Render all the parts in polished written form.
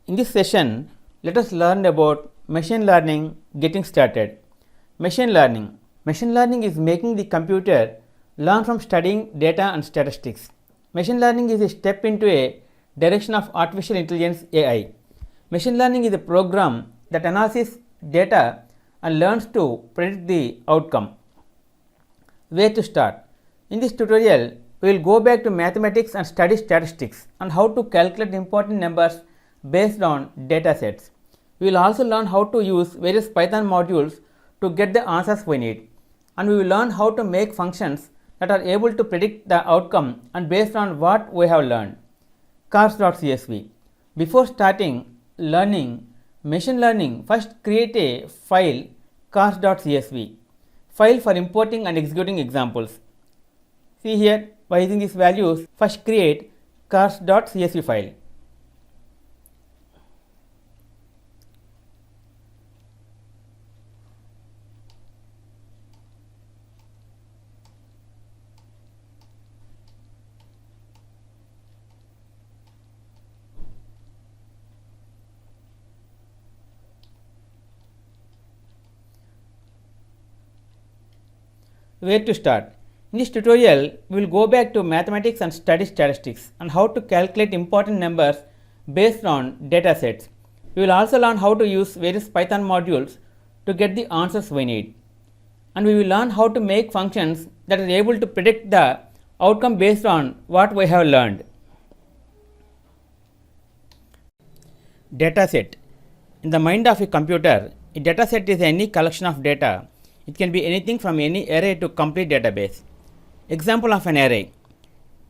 In this session, let us learn about machine learning getting started. Machine learning. Machine learning is making the computer learn from studying data and statistics. Machine learning is a step into a direction of artificial intelligence AI. Machine learning is a program that analyzes data and learns to predict the outcome. Where to start? In this tutorial, we will go back to mathematics and study statistics and how to calculate important numbers based on data sets. We will also learn how to use various Python modules to get the answers we need, and we will learn how to make functions that are able to predict the outcome and based on what we have learned. Cars.csv. Before starting learning machine learning, first create a file cars.csv, file for importing and executing examples. See here, by using these values, first create cars.csv file. Where to start? In this tutorial, we will go back to mathematics and study statistics and how to calculate important numbers based on data sets. We will also learn how to use various Python modules to get the answers we need. And we will learn how to make functions that are able to predict the outcome based on what we have learned. Dataset. In the mind of a computer, a dataset is any collection of data. It can be anything from any array to complete database. Example of an array: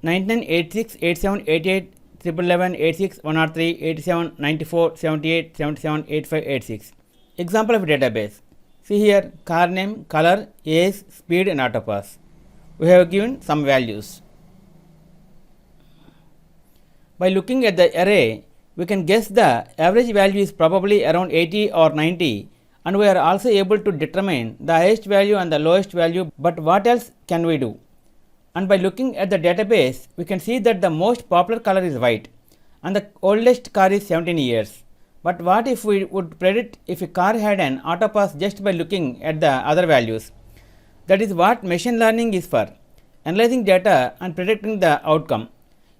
99, 86, 87, 88, 1111, 86, 103, 87, 94, 78, 77, 85, 86. Example of a database: see here, car name, color, age, speed and autopass. We have given some values. By looking at the array, we can guess the average value is probably around 80 or 90, and we are also able to determine the highest value and the lowest value. But what else can we do? And by looking at the database, we can see that the most popular color is white and the oldest car is 17 years. But what if we would predict if a car had an autopass just by looking at the other values? That is what machine learning is for, analyzing data and predicting the outcome.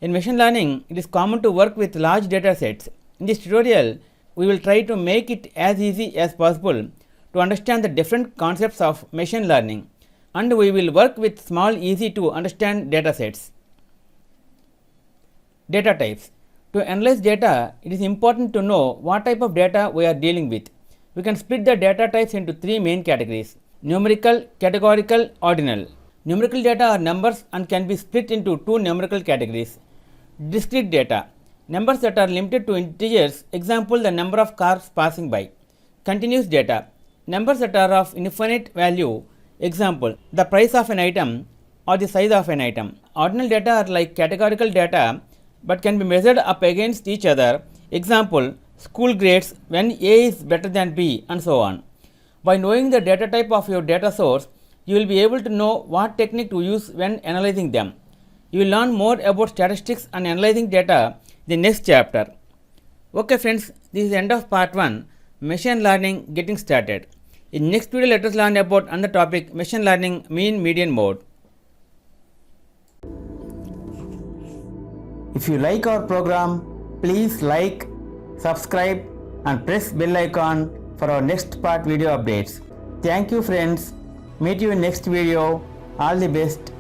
In machine learning, it is common to work with large data sets. In this tutorial, we will try to make it as easy as possible to understand the different concepts of machine learning, and we will work with small, easy to understand data sets. Data types. To analyze data, it is important to know what type of data we are dealing with. We can split the data types into three main categories: numerical, categorical, ordinal. Numerical data are numbers and can be split into two numerical categories. Discrete data. Numbers that are limited to integers, example the number of cars passing by. Continuous data. Numbers that are of infinite value, example the price of an item or the size of an item. Ordinal data are like categorical data but can be measured up against each other, example school grades when A is better than B, and so on. By knowing the data type of your data source, you will be able to know what technique to use when analyzing them. You will learn more about statistics and analyzing data in the next chapter. Okay friends, this is the end of part 1, machine learning getting started. In next video, let us learn about another topic, machine learning mean median mode. If you like our program, please like, subscribe and press bell icon for our next part video updates. Thank you friends. Meet you in next video. All the best.